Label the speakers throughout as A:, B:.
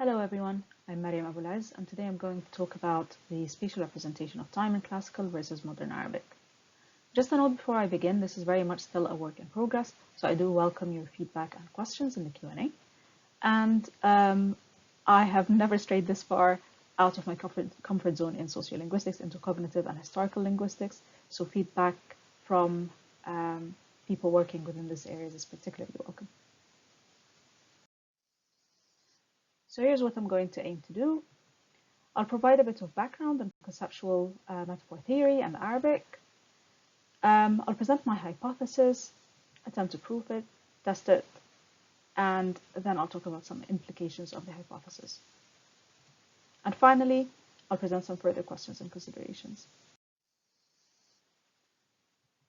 A: Hello everyone, I'm Mariam Aboelezz and today I'm going to talk about the spatial representation of time in classical versus modern Arabic. Just a note before I begin, this is very much still a work in progress, so I do welcome your feedback and questions in the Q&A. And I have never strayed this far out of my comfort zone in sociolinguistics into cognitive and historical linguistics, so feedback from people working within this area is particularly welcome. So here's what I'm going to aim to do. I'll provide a bit of background on conceptual metaphor theory and Arabic. I'll present my hypothesis, attempt to prove it, test it, and then I'll talk about some implications of the hypothesis. And finally, I'll present some further questions and considerations.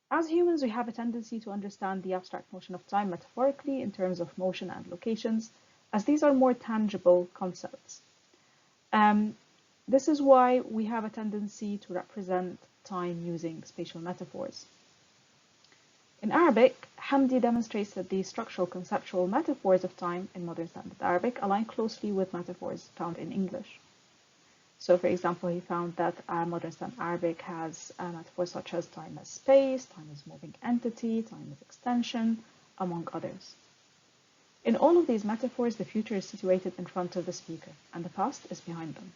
A: As humans, we have a tendency to understand the abstract motion of time metaphorically in terms of motion and locations, as these are more tangible concepts. This is why we have a tendency to represent time using spatial metaphors. In Arabic, Hamdi demonstrates that the structural conceptual metaphors of time in Modern Standard Arabic align closely with metaphors found in English. So, for example, he found that Modern Standard Arabic has metaphors such as time as space, time as moving entity, time as extension, among others. In all of these metaphors, the future is situated in front of the speaker, and the past is behind them.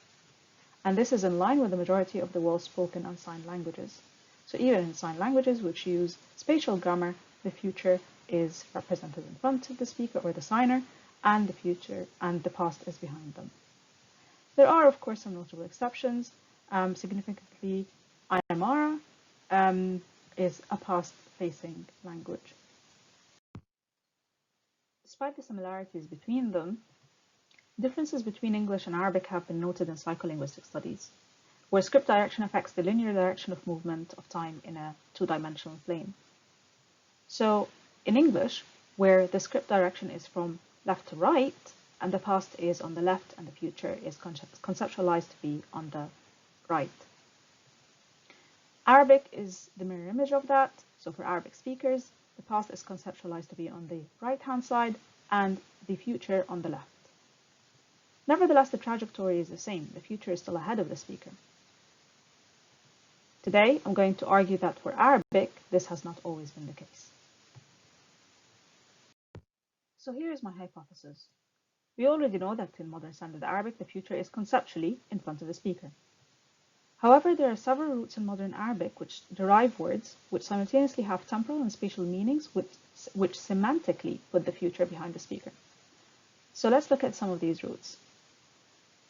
A: And this is in line with the majority of the world's spoken and sign languages. So even in sign languages which use spatial grammar, the future is represented in front of the speaker or the signer, and the past is behind them. There are, of course, some notable exceptions. Significantly, Aymara is a past-facing language. Despite the similarities between them, differences between English and Arabic have been noted in psycholinguistic studies, where script direction affects the linear direction of movement of time in a two-dimensional plane. So in English, where the script direction is from left to right, and the past is on the left and the future is conceptualized to be on the right. Arabic is the mirror image of that, so for Arabic speakers, the past is conceptualized to be on the right-hand side and the future on the left. Nevertheless, the trajectory is the same. The future is still ahead of the speaker. Today, I'm going to argue that for Arabic, this has not always been the case. So here is my hypothesis. We already know that in Modern Standard Arabic, the future is conceptually in front of the speaker. However, there are several roots in modern Arabic which derive words which simultaneously have temporal and spatial meanings which semantically put the future behind the speaker. So let's look at some of these roots.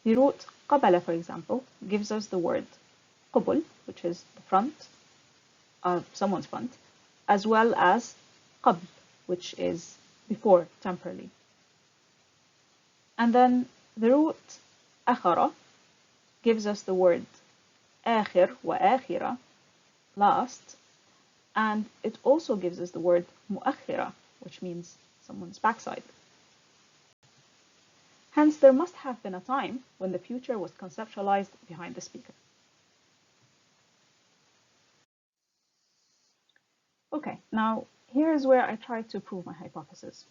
A: The root qabala, for example, gives us the word qubul, which is the front, someone's front, as well as qabl, which is before temporally. And then the root akhara gives us the word akhir wa akhira, last, and it also gives us the word muakhira, which means someone's backside. Hence, there must have been a time when the future was conceptualized behind the speaker. Okay, now here is where I try to prove my hypothesis.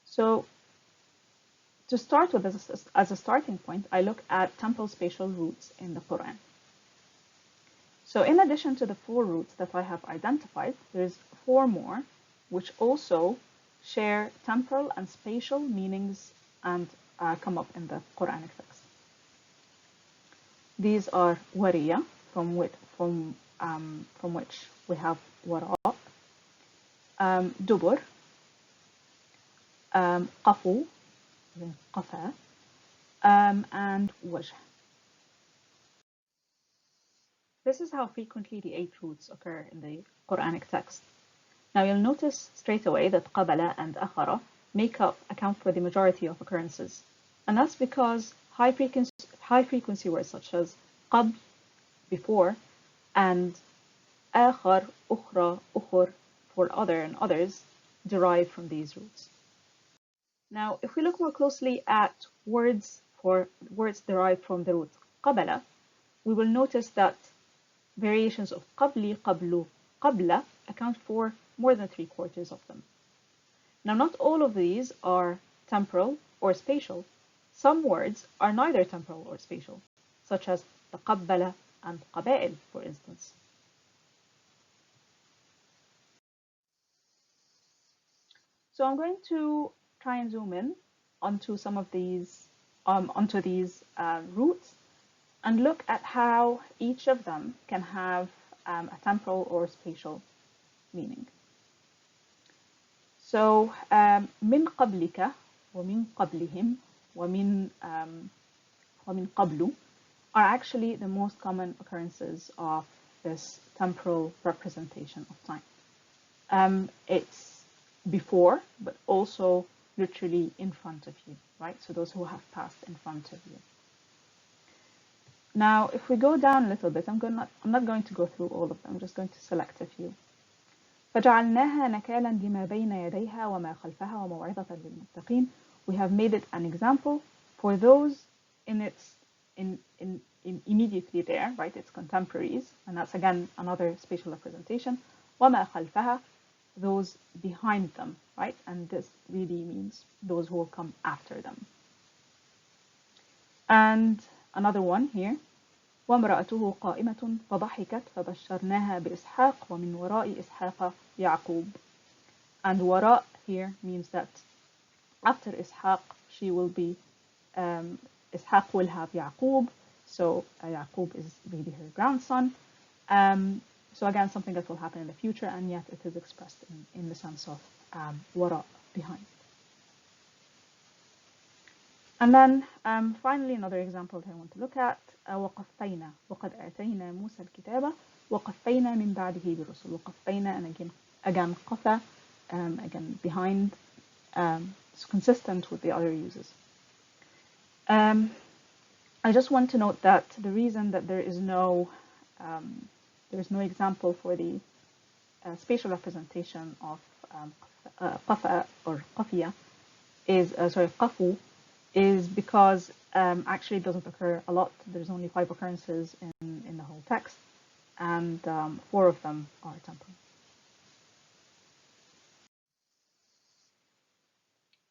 A: So to start with, as a starting point, I look at temporal spatial roots in the Quran. So in addition to the 4 roots that I have identified, there's 4 more which also share temporal and spatial meanings and come up in the Quranic text. These are wariya, from which we have wara, dubur, qafu, qafa, and wajh. This is how frequently the 8 roots occur in the Quranic text. Now you'll notice straight away that qabala and akhara account for the majority of occurrences. And that's because high frequency words such as qabl, before, and akhar, ukhra, ukhur, for other and others, derive from these roots. Now, if we look more closely at words derived from the root qabala, we will notice that variations of qabli, qablu, qabla account for more than 3/4 of them. Now, not all of these are temporal or spatial. some words are neither temporal or spatial, such as تقبل and قبائل, for instance. So I'm going to try and zoom in onto some of these, roots, and look at how each of them can have a temporal or spatial meaning. So من قبلك ومن قبلهم ومن قبل are actually the most common occurrences of this temporal representation of time. It's before, but also literally in front of you, right? So those who have passed in front of you. Now, if we go down a little bit, I'm not going to go through all of them. I'm just going to select a few. فجعلناها نكالا لما بين يديها وما خلفها وموعظة للمتقين. We have made it an example for those in immediately there, right? It's contemporaries, and that's again another spatial representation. وما خلفها, those behind them, right? And this really means those who will come after them. And another one here. وامرأته قائمة فضحكت فبشرناها بإسحاق ومن وراء إسحاق يعقوب. And وراء here means that after Ishaq, she will be, Ishaq will have Yaqub. So Yaqub is really her grandson. So again, something that will happen in the future, and yet it is expressed in the sense of wara, behind. And then finally, another example that I want to look at, وقفينا وقد آتينا موسى الكتاب وقفينا من بعده برسل. وقفينا, and again قفا, again behind. It's consistent with the other uses. I just want to note that the reason that there is no example for the spatial representation of qafa or qafiya is qafu, is because actually it doesn't occur a lot. There's only 5 occurrences in the whole text, and 4 of them are temporal.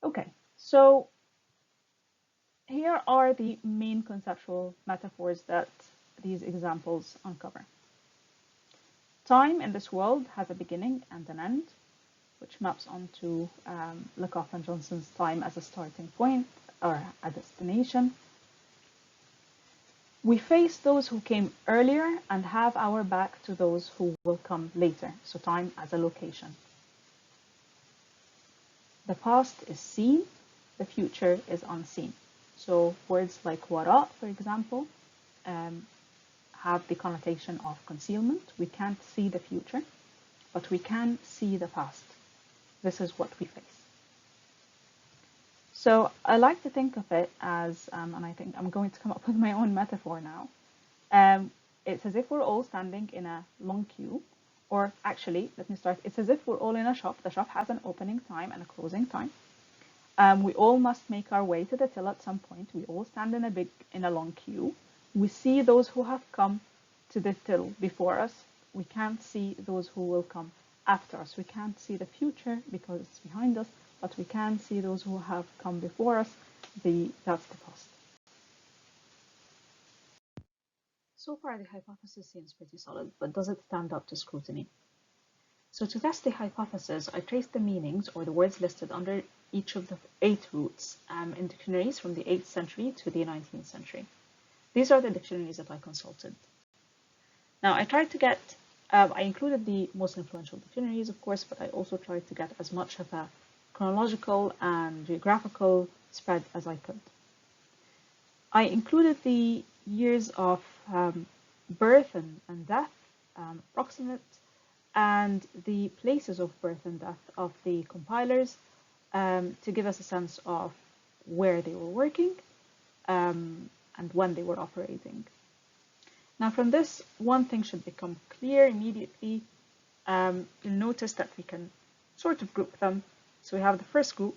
A: Okay, so here are the main conceptual metaphors that these examples uncover. Time in this world has a beginning and an end, which maps onto Lakoff and Johnson's time as a starting point or a destination. We face those who came earlier and have our back to those who will come later, so time as a location. The past is seen, the future is unseen. So words like wara, for example, have the connotation of concealment. We can't see the future, but we can see the past. This is what we face. So I like to think of it as, and I think I'm going to come up with my own metaphor now. It's as if we're all standing in a long queue, or actually, let me start. It's as if we're all in a shop. The shop has an opening time and a closing time. We all must make our way to the till at some point. We all stand in a long queue. We see those who have come to the till before us. We can't see those who will come after us. We can't see the future because it's behind us, but we can see those who have come before us. That's the past. So far, the hypothesis seems pretty solid, but does it stand up to scrutiny? So to test the hypothesis, I traced the meanings or the words listed under each of the 8 roots in dictionaries from the 8th century to the 19th century. These are the dictionaries that I consulted. Now, I tried to get, I included the most influential dictionaries, of course, but I also tried to get as much of a chronological and geographical spread as I could. I included the years of birth and death, approximate, and the places of birth and death of the compilers to give us a sense of where they were working and when they were operating. Now from this, one thing should become clear immediately. You'll notice that we can sort of group them. So we have the first group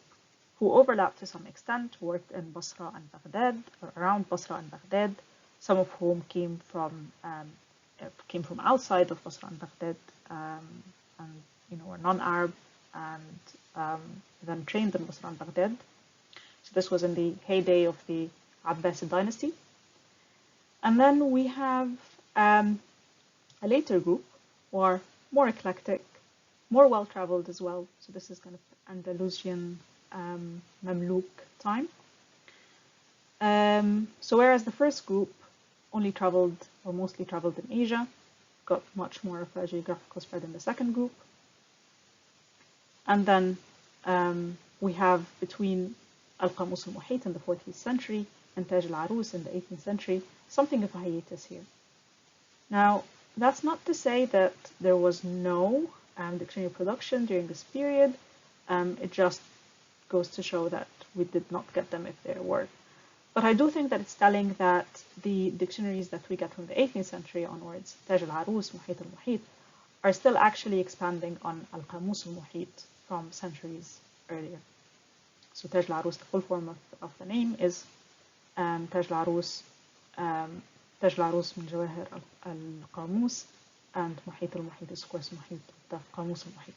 A: who overlap to some extent, worked in Basra and Baghdad, or around Basra and Baghdad, some of whom came from outside of Basra and Baghdad, and were non-Arab, and then trained in Basra and Baghdad. So So this was in the heyday of the Abbasid dynasty. And then we have a later group who are more eclectic, more well-traveled as well. So this is kind of Andalusian Mamluk time. So whereas the first group only traveled or mostly traveled in Asia, got much more of a geographical spread in the second group. And then we have between Al-Qamus al-Muhit in the 14th century and Taj al-Arus in the 18th century, something of a hiatus here. Now, that's not to say that there was no dictionary production during this period. It just goes to show that we did not get them if there were. But I do think that it's telling that the dictionaries that we get from the 18th century onwards, Taj al-Arus, Muhit al-Muhit, are still actually expanding on Al-Qamus al-Muhit from centuries earlier. So Taj al-Arus, the full form of the name is Taj al-Arus من جواهر القاموس, and Muhit al-Muhit is of course Muhit, the Qamus al-Muhit.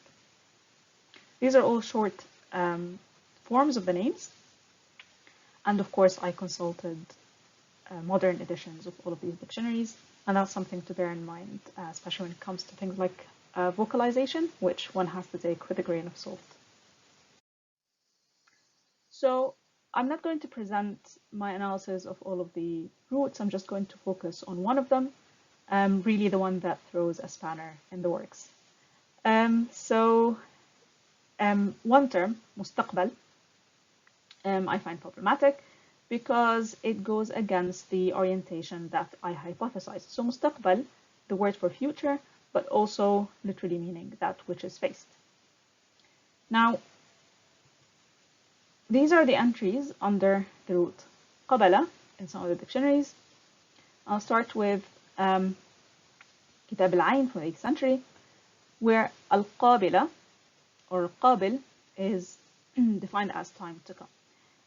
A: These are all short forms of the names. And of course, I consulted modern editions of all of these dictionaries, and that's something to bear in mind, especially when it comes to things like vocalization, which one has to take with a grain of salt. So I'm not going to present my analysis of all of the roots. I'm just going to focus on one of them, really the one that throws a spanner in the works. One term, مستقبل, I find problematic because it goes against the orientation that I hypothesized. So mustaqbal, the word for future, but also literally meaning that which is faced. Now, these are the entries under the root qabala in some of the dictionaries. I'll start with Kitab al-Ain from the 8th century, where al-qabila or qabil is defined as time to come.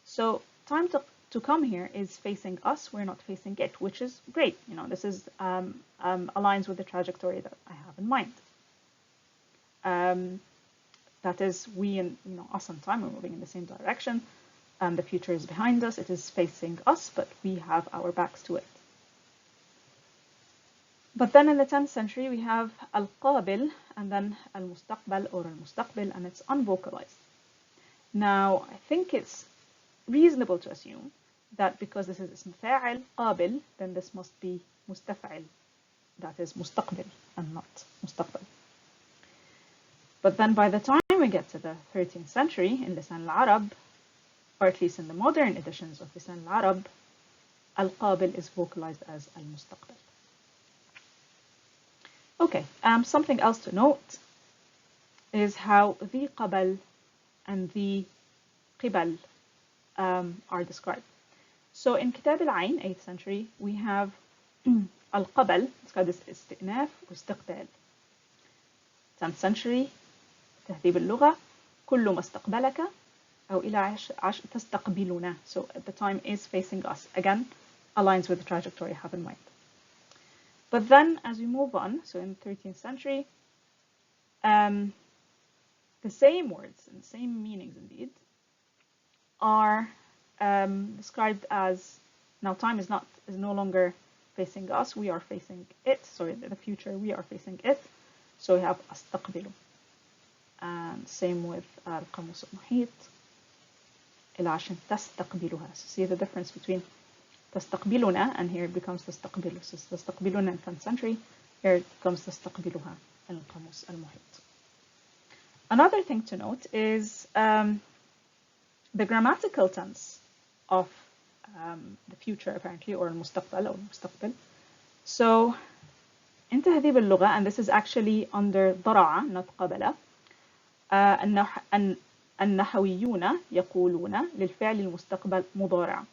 A: So time to come here is facing us, we're not facing it, which is great. You know, this is aligns with the trajectory that I have in mind. That is, we and us and time are moving in the same direction, and the future is behind us. It is facing us, but we have our backs to it. But then in the 10th century, we have al-qabil and then al-mustaqbal or al-mustaqbil, and it's unvocalized. Now, I think it's reasonable to assume that because this is ism fa'il, qabil, then this must be mustaf'il, that is mustaqbil and not mustaqbal. But then by the time we get to the 13th century in Lisan al-Arab, or at least in the modern editions of Lisan al-Arab, al-qabil is vocalized as al-mustaqbal. Okay, something else to note is how the qabal and the qibal are described. So in Kitab al-Ain, 8th century, we have al-qabal, described as isti'naf or istiqbal. 10th century, تهذيب اللغة, كل ما استقبلك أو إلى عش تستقبلنا. So at the time is facing us. Again, aligns with the trajectory I have in mind. But then as we move on, so in the 13th century, the same words and the same meanings indeed are described as, now time is no longer facing us, we are facing it. Sorry, the future, we are facing it. So we have astaqbilu. And same with al-qamus al-muhit, العشن تستقبلها. So see the difference between تستقبلنا and here it becomes تستقبل. So تستقبلنا in 10th century, here it becomes تستقبلها al-qamus al-muhit. Another thing to note is the grammatical tense of the future apparently, or المستقبل or المستقبل. So in تهذيب اللغة, and this is actually under ضرع, not قبلة, النحويون يقولون للفعل المستقبل مضارع.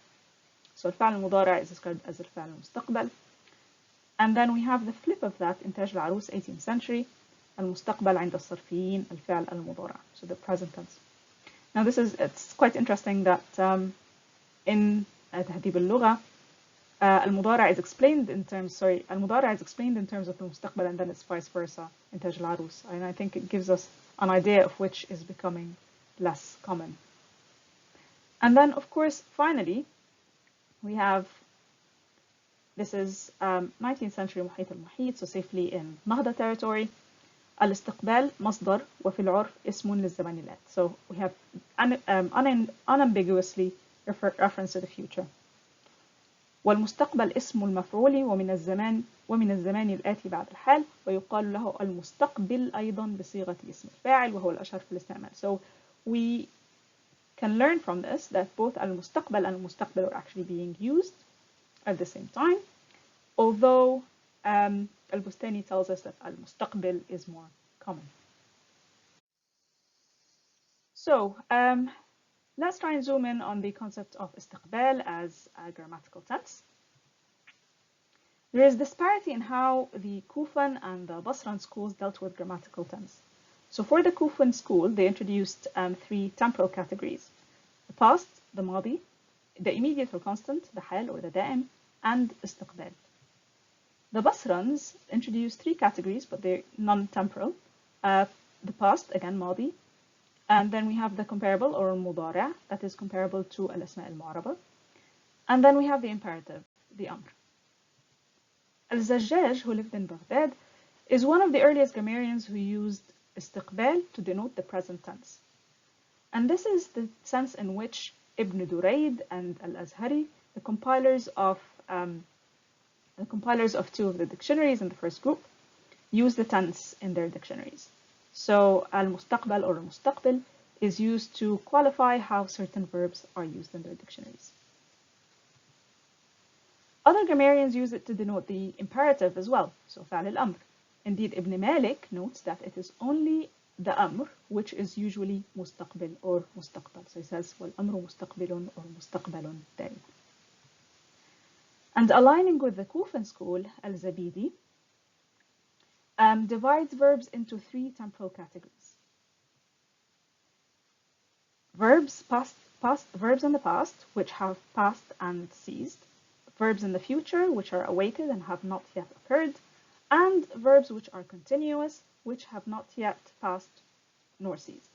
A: So الفعل المضارع is described as الفعل المستقبل. And then we have the flip of that in تاج العروس 18th century, المستقبل عند الصرفيين الفعل المضارع. So the present tense. Now it's quite interesting that in تهذيب اللغة المضارع is explained in terms, المضارع is explained in terms of the مستقبل, and then it's vice versa in تاج العروس. And I think it gives us an idea of which is becoming less common. And then, of course, finally, we have, this is 19th century محيط المحيط, so safely in Nahda territory. الاستقبال مصدر وفي العرف اسم للزمانيات. So we have unambiguously reference to the future. والمستقبل اسم المفعول ومن الزمان الآتي بعد الحال ويقال له المستقبل أيضا بصيغة اسم الفاعل وهو الأشهر في الاستعمال. So we can learn from this that both المستقبل and المستقبل are actually being used at the same time, although Al-Bustani tells us that al-mustaqbil is more common. So let's try and zoom in on the concept of istiqbal as a grammatical tense. There is disparity in how the Kufan and the Basran schools dealt with grammatical tense. So for the Kufan school, they introduced three temporal categories: the past, the madi, the immediate or constant, the hal or the da'im, and istiqbal. The Basrans introduced three categories, but they're non-temporal. The past, again, madi. And then we have the comparable or mudara, that is comparable to al-asma al-mu'araba. And then we have the imperative, the amr. Al-Zajjaj, who lived in Baghdad, is one of the earliest grammarians who used istiqbal to denote the present tense. And this is the sense in which Ibn Durayd and Al-Azhari, the compilers of two of the dictionaries in the first group, use the tense in their dictionaries. So al-mustaqbal or al-mustaqbil is used to qualify how certain verbs are used in their dictionaries. Other grammarians use it to denote the imperative as well, so fa'al al-amr. Indeed, Ibn Malik notes that it is only the amr which is usually mustaqbil or mustaqbal. So he says, wal-amru mustaqbilun or mustaqbalun daima. And aligning with the Kufan school, Al-Zabidi divides verbs into three temporal categories. Verbs verbs in the past, which have passed and ceased. Verbs in the future, which are awaited and have not yet occurred. And verbs which are continuous, which have not yet passed nor ceased.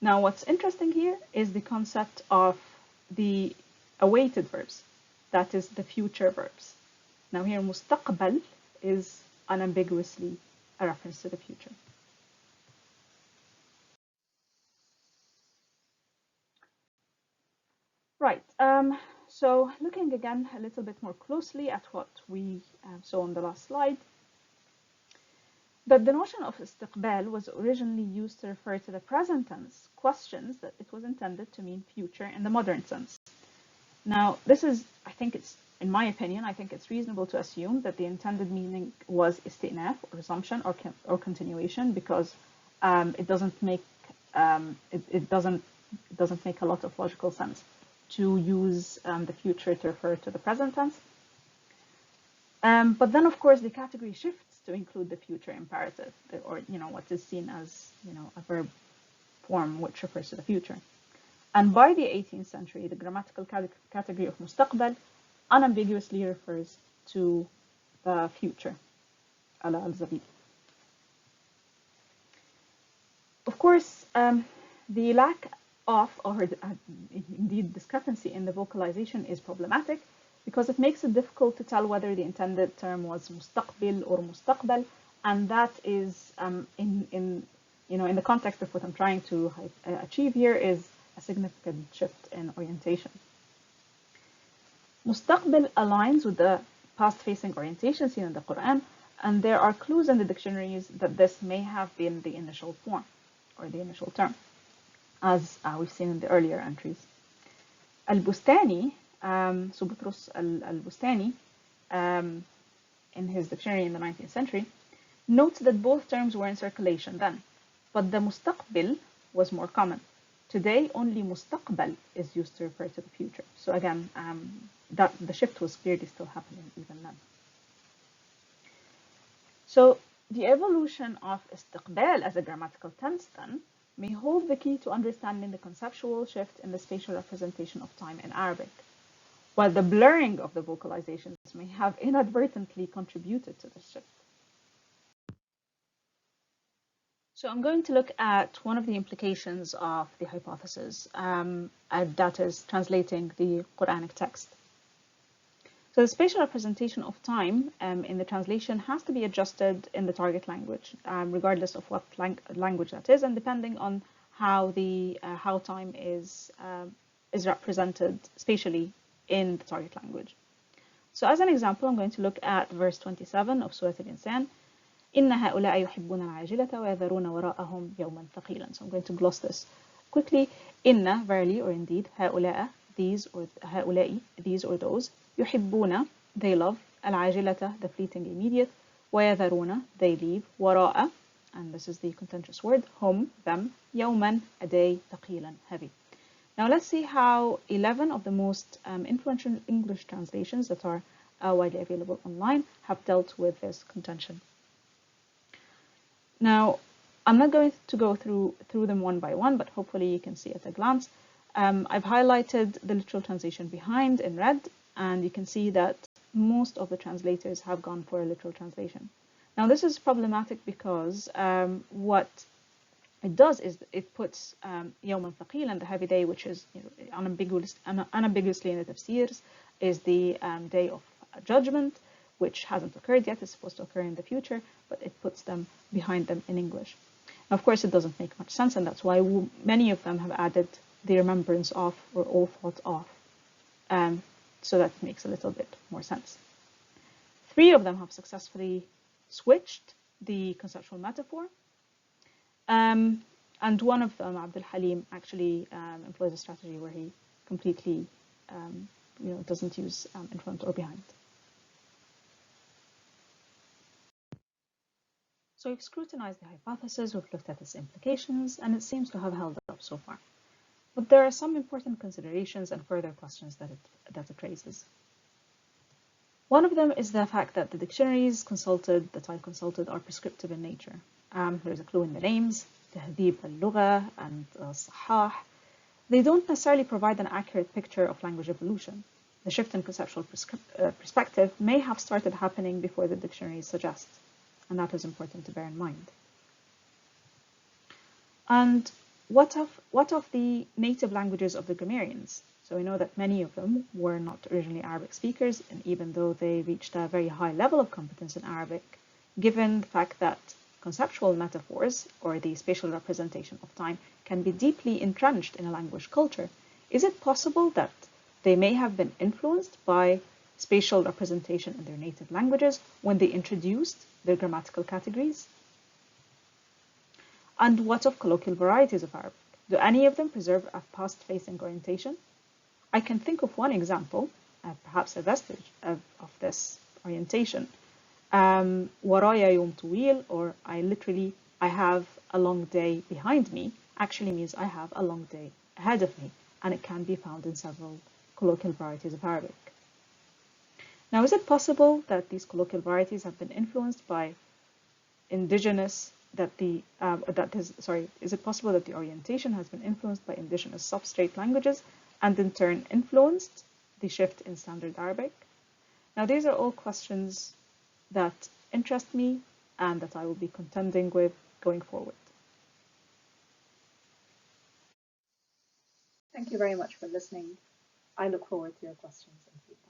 A: Now, what's interesting here is the concept of the awaited verbs. That is the future verbs. Now here, mustaqbal is unambiguously a reference to the future. Right, so looking again a little bit more closely at what we saw on the last slide, that the notion of istiqbal was originally used to refer to the present tense questions that it was intended to mean future in the modern sense. Now, this is, in my opinion, I think it's reasonable to assume that the intended meaning was istinaf, or resumption, or continuation, because it doesn't make a lot of logical sense to use the future to refer to the present tense. But then, of course, the category shifts to include the future imperative, or what is seen as a verb form which refers to the future. And by the 18th century, the grammatical category of mustaqbal unambiguously refers to the future, ala al-Zabidi. Of course, the lack of, or indeed discrepancy in the vocalization is problematic because it makes it difficult to tell whether the intended term was mustaqbil or mustaqbal, and that is in the context of what I'm trying to achieve here is a significant shift in orientation. Mustaqbil aligns with the past-facing orientation seen in the Quran, and there are clues in the dictionaries that this may have been the initial form or the initial term, as we've seen in the earlier entries. Al-Bustani, Subutros al-Bustani, in his dictionary in the 19th century, notes that both terms were in circulation then, but the mustaqbil was more common. Today, only mustaqbal is used to refer to the future. So again, that the shift was clearly still happening even then. So the evolution of istiqbal as a grammatical tense then may hold the key to understanding the conceptual shift in the spatial representation of time in Arabic, while the blurring of the vocalizations may have inadvertently contributed to this shift. So I'm going to look at one of the implications of the hypothesis, and that is translating the Quranic text. So the spatial representation of time in the translation has to be adjusted in the target language, regardless of what language that is, and depending on how how time is represented spatially in the target language. So as an example, I'm going to look at verse 27 of Surah Al-Insan. إن هؤلاء يحبون العاجلة ويذرون وراءهم يوما ثقيلا. So I'm going to gloss this quickly. إن, verily or indeed, هؤلاء, these or هؤلاء, these or those, يحبون, they love, العاجلة, the fleeting immediate, ويذرون, they leave, وراء, and this is the contentious word, هم, them, يوما, a day, ثقيلا, heavy. Now let's see how 11 of the most influential English translations that are widely available online have dealt with this contention. Now, I'm not going to go through them one by one, but hopefully you can see at a glance. I've highlighted the literal translation behind in red, and you can see that most of the translators have gone for a literal translation. Now, this is problematic because what it does is it puts يوم ثقيل, and the heavy day, which is unambiguously in the tafsirs, is the day of judgment, which hasn't occurred yet. It's supposed to occur in the future, but it puts them behind them in English. Now, of course, it doesn't make much sense, and that's why many of them have added the remembrance of or all thought of. So that makes a little bit more sense. 3 of them have successfully switched the conceptual metaphor. And one of them, Abdul Halim, actually employs a strategy where he completely doesn't use in front or behind. So we've scrutinized the hypothesis, we've looked at its implications, and it seems to have held up so far. But there are some important considerations and further questions that it raises. One of them is the fact that the dictionaries that I consulted are prescriptive in nature. There's a clue in the names, Tahdhib al-Lugha and Sahah. They don't necessarily provide an accurate picture of language evolution. The shift in conceptual perspective may have started happening before the dictionaries suggest, and that is important to bear in mind. And what of the native languages of the grammarians? So we know that many of them were not originally Arabic speakers, and even though they reached a very high level of competence in Arabic, given the fact that conceptual metaphors, or the spatial representation of time, can be deeply entrenched in a language culture, is it possible that they may have been influenced by spatial representation in their native languages when they introduced their grammatical categories? And what of colloquial varieties of Arabic? Do any of them preserve a past-facing orientation? I can think of one example, perhaps a vestige of this orientation. ورايا يوم طويل, or I have a long day behind me, actually means I have a long day ahead of me, and it can be found in several colloquial varieties of Arabic. Now, is it possible that these colloquial varieties have been influenced by indigenous, is it possible that the orientation has been influenced by indigenous substrate languages and in turn influenced the shift in standard Arabic? Now, these are all questions that interest me and that I will be contending with going forward. Thank you very much for listening. I look forward to your questions and feedback.